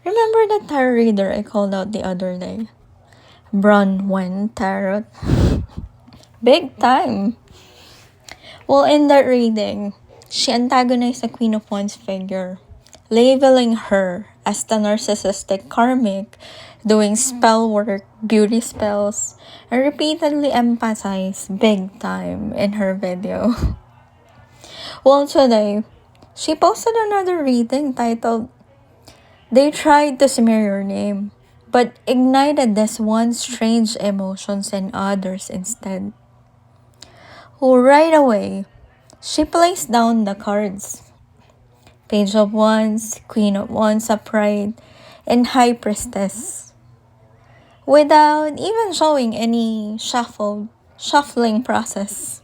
Remember that tarot reader I called out the other day? Bronwen Tarot. Big time. Well, in that reading, she antagonized the Queen of Wands figure, labeling her as the narcissistic karmic, doing spell work, beauty spells, and repeatedly emphasized big time in her video. Well, today, she posted another reading titled, "They tried to smear your name, but ignited this one strange emotions in others instead." Right away, she placed down the cards. Page of Wands, Queen of Wands upright, and High Priestess. Without even showing any shuffling process.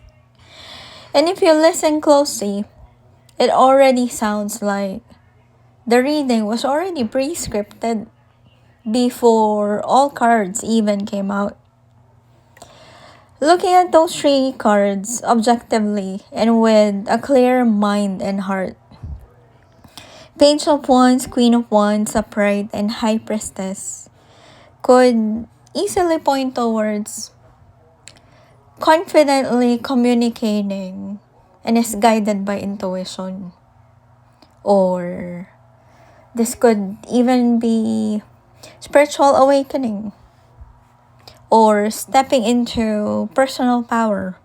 And if you listen closely, it already sounds like the reading was already pre-scripted before all cards even came out. Looking at those three cards objectively and with a clear mind and heart, Page of Wands, Queen of Wands, Upright, and High Priestess could easily point towards confidently communicating and is guided by intuition. Or this could even be spiritual awakening or stepping into personal power.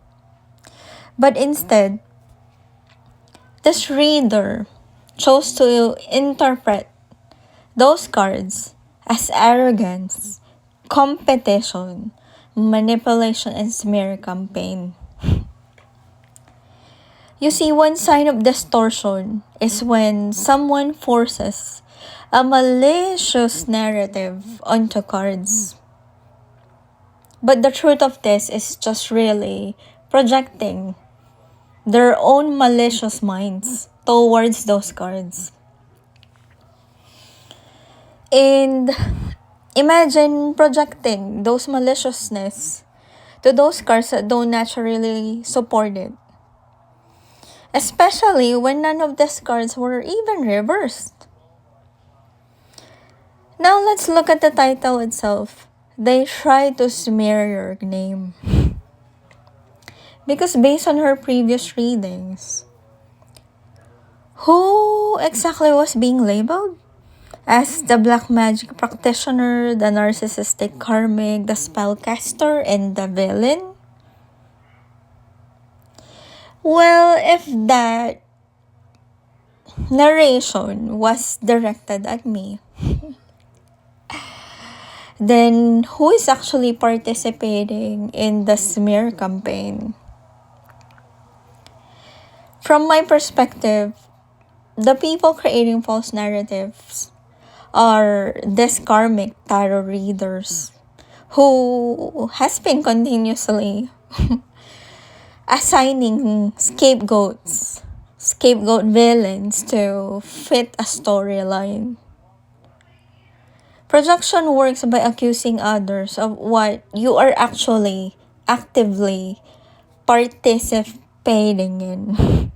But instead, this reader chose to interpret those cards as arrogance, competition, manipulation, and smear campaign. You see, one sign of distortion is when someone forces a malicious narrative onto cards. But the truth of this is just really projecting their own malicious minds towards those cards. And imagine projecting those maliciousness to those cards that don't naturally support it. Especially when none of these cards were even reversed. Now let's look at the title itself. They try to smear your name. Because based on her previous readings, who exactly was being labeled? As the black magic practitioner, the narcissistic karmic, the spellcaster, and the villain? Well, if that narration was directed at me, then who is actually participating in the smear campaign? From my perspective, the people creating false narratives are these karmic tarot readers who has been continuously assigning scapegoat villains to fit a storyline. Projection works by accusing others of what you are actually actively participating in.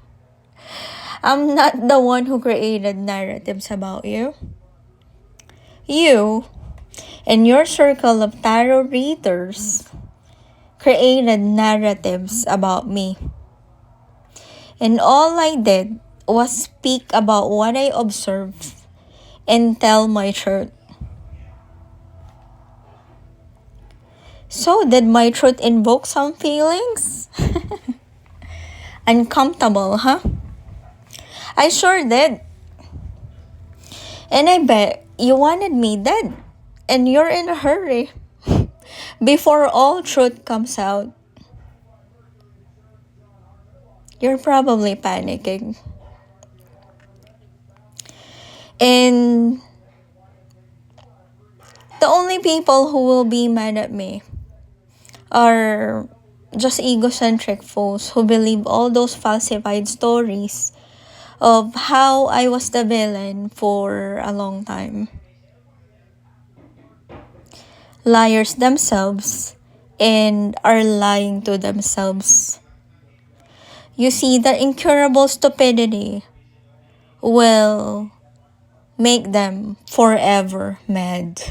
I'm not the one who created narratives about you. You and your circle of tarot readers created narratives about me. And all I did was speak about what I observed and tell my truth. So, did my truth invoke some feelings? Uncomfortable, huh? I sure did. And I bet you wanted me dead. And you're in a hurry. Before all truth comes out. You're probably panicking. And the only people who will be mad at me are just egocentric fools who believe all those falsified stories of how I was the villain for a long time. Liars themselves and are lying to themselves. You see, the incurable stupidity will make them forever mad.